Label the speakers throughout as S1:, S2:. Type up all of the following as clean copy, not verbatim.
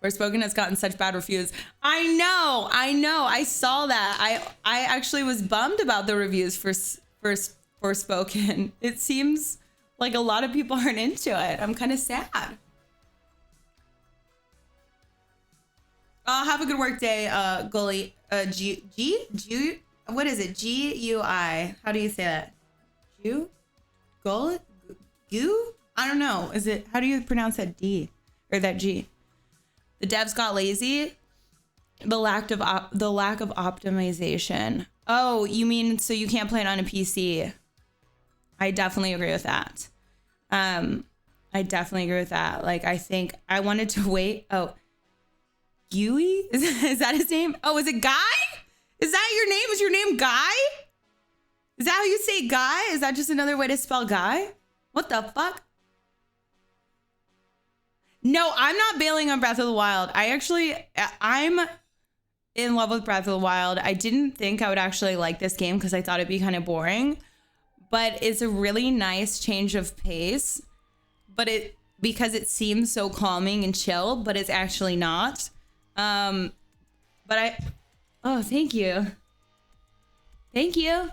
S1: Forspoken has gotten such bad reviews. I know. I saw that. I actually was bummed about the reviews for Forspoken. It seems like a lot of people aren't into it. I'm kind of sad. Have a good work day, Gully. G? What is it? G-U-I. How do you say that? Goo? Gully? Goo? I don't know. Is it, how do you pronounce that D? Or that G? The devs got lazy. The lack of optimization. Oh, you mean so you can't play it on a PC? I definitely agree with that. I definitely agree with that. Like, I think I wanted to wait. Oh, Huey? Is that his name? Oh, is it Guy? Is that your name? Is your name Guy? Is that how you say Guy? Is that just another way to spell Guy? What the fuck? No, I'm not bailing on Breath of the Wild. I'm in love with Breath of the Wild. I didn't think I would actually like this game because I thought it'd be kind of boring. But it's a really nice change of pace. But because it seems so calming and chill, but it's actually not. Oh, thank you. Thank you.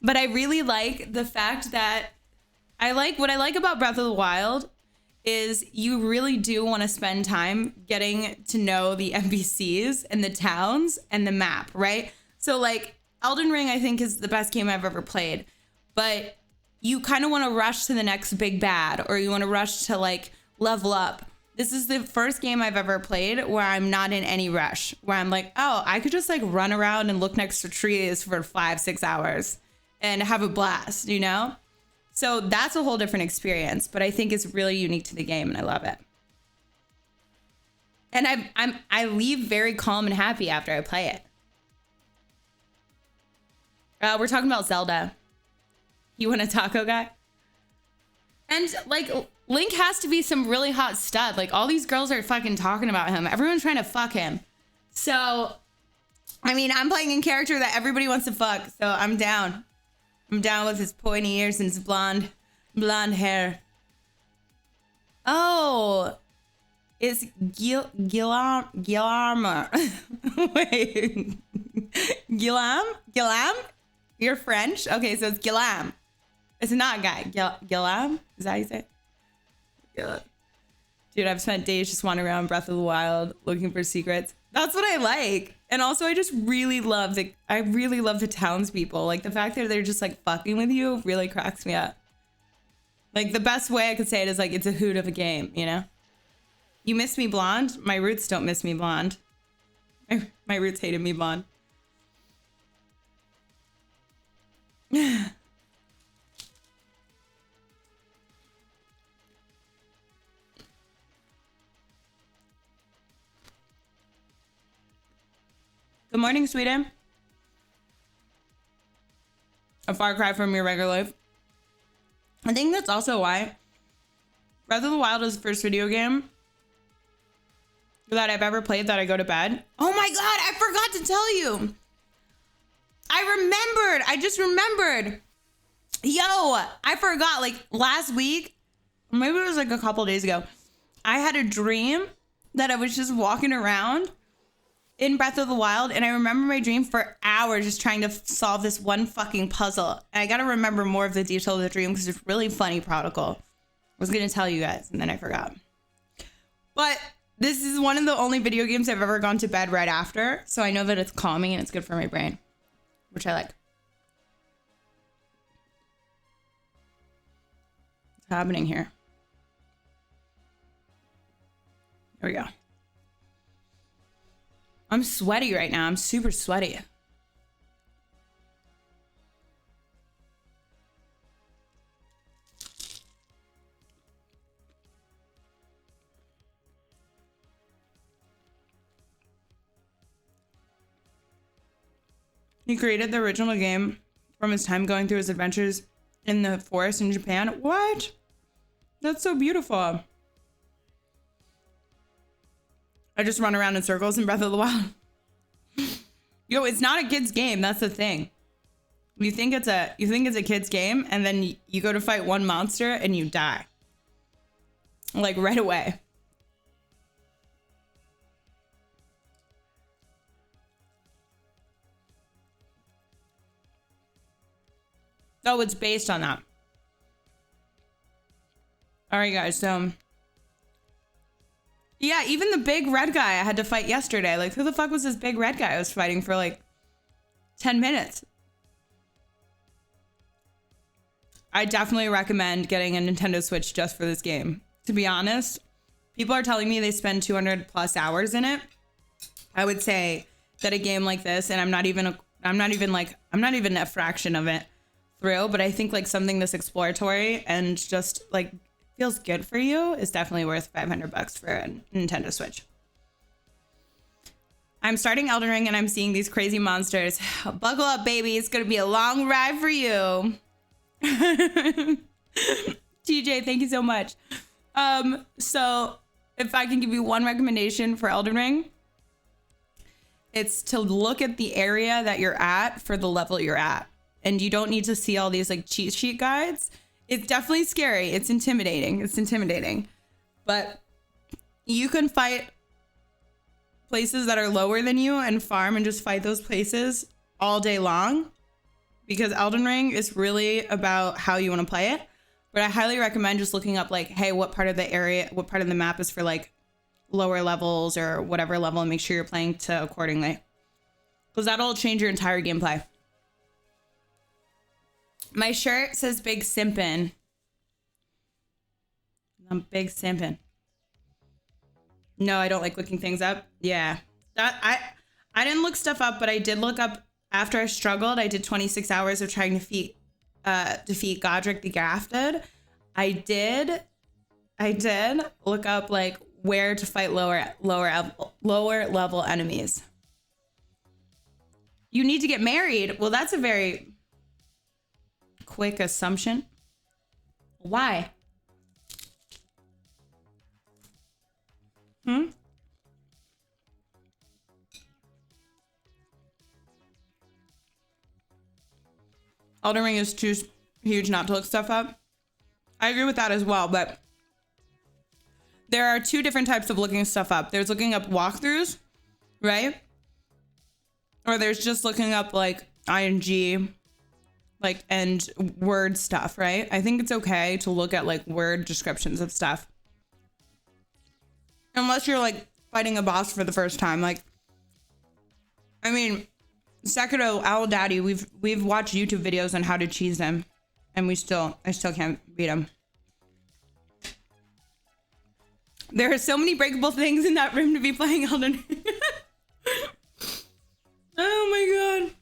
S1: But I really like the fact that what I like about Breath of the Wild is you really do want to spend time getting to know the NPCs and the towns and the map, right? So like Elden Ring, I think is the best game I've ever played, but you kind of want to rush to the next big bad, or you want to rush to like level up. This is the first game I've ever played where I'm not in any rush, where I'm like, oh, I could just like run around and look next to trees for 5-6 hours and have a blast, you know? So that's a whole different experience, but I think it's really unique to the game and I love it. And I leave very calm and happy after I play it. We're talking about Zelda. You want a taco guy? And like Link has to be some really hot stud. Like all these girls are fucking talking about him. Everyone's trying to fuck him. So, I mean, I'm playing a character that everybody wants to fuck. So I'm down. I'm down with his pointy ears and his blonde hair. Oh, it's Guillermo. Wait, Guillermo? You're French? Okay, so it's Guillermo. It's not a guy. Guillermo? Is that how you say it? Dude, I've spent days just wandering around Breath of the Wild looking for secrets. That's what I like. And also I just really love the townspeople. Like the fact that they're just like fucking with you really cracks me up. Like the best way I could say it is like it's a hoot of a game, you know? You miss me blonde? My roots don't miss me blonde. My roots hated me blonde. Good morning, Sweden. A far cry from your regular life. I think that's also why Breath of the Wild is the first video game that I've ever played that I go to bed. Oh my God, I forgot to tell you. I just remembered. Yo, I forgot like last week, maybe it was like a couple days ago. I had a dream that I was just walking around in Breath of the Wild, and I remember my dream for hours just trying to solve this one fucking puzzle. And I gotta remember more of the detail of the dream because it's really funny, Prodigal. I was gonna tell you guys, and then I forgot. But this is one of the only video games I've ever gone to bed right after, so I know that it's calming and it's good for my brain, which I like. What's happening here? Here we go. I'm sweaty right now. I'm super sweaty. He created the original game from his time going through his adventures in the forest in Japan. What? That's so beautiful. I just run around in circles in Breath of the Wild. Yo, it's not a kid's game. That's the thing. You think it's a kid's game, and then you go to fight one monster and you die. Like right away. Oh, it's based on that. All right, guys. So, yeah, even the big red guy I had to fight yesterday. Like, who the fuck was this big red guy I was fighting for like 10 minutes? I definitely recommend getting a Nintendo Switch just for this game. To be honest, people are telling me they spend 200 plus hours in it. I would say that a game like this, and I'm not even a fraction of it through, but I think like something this exploratory and just like feels good for you is definitely worth $500 for a Nintendo Switch. I'm starting Elden Ring and I'm seeing these crazy monsters. Buckle up, baby. It's going to be a long ride for you. TJ, thank you so much. So if I can give you one recommendation for Elden Ring, it's to look at the area that you're at for the level you're at. And you don't need to see all these like cheat sheet guides. It's definitely scary. It's intimidating. But you can fight places that are lower than you and farm and just fight those places all day long, because Elden Ring is really about how you want to play it. But I highly recommend just looking up like, hey, what part of the map is for like lower levels or whatever level, and make sure you're playing to accordingly, because that'll change your entire gameplay. My shirt says big simpin'. I'm big simpin'. No, I don't like looking things up. Yeah, that I didn't look stuff up, but I did look up after I struggled. I did 26 hours of trying to defeat Godric the Grafted. I did look up like where to fight lower level enemies. You need to get married. Well, that's a very quick assumption. Why? Elden Ring is too huge not to look stuff up. I agree with that as well, but there are two different types of looking stuff up. There's looking up walkthroughs, right? Or there's just looking up like ING, like, and word stuff, right? I think it's okay to look at like word descriptions of stuff. Unless you're like fighting a boss for the first time. Like, I mean, Sekiro, Owl Daddy, we've watched YouTube videos on how to cheese him, and I still can't beat him. There are so many breakable things in that room to be playing Elden Ring. Oh my god.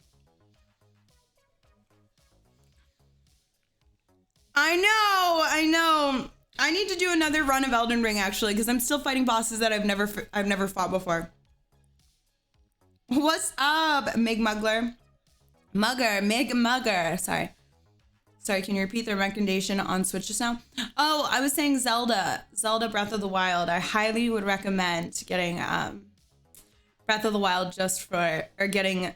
S1: I know. I need to do another run of Elden Ring actually, because I'm still fighting bosses that I've never fought before. What's up, Mig Muggler? Mig Mugger. Sorry, can you repeat the recommendation on Switch just now? Oh, I was saying Zelda Breath of the Wild. I highly would recommend getting Breath of the Wild just for, or getting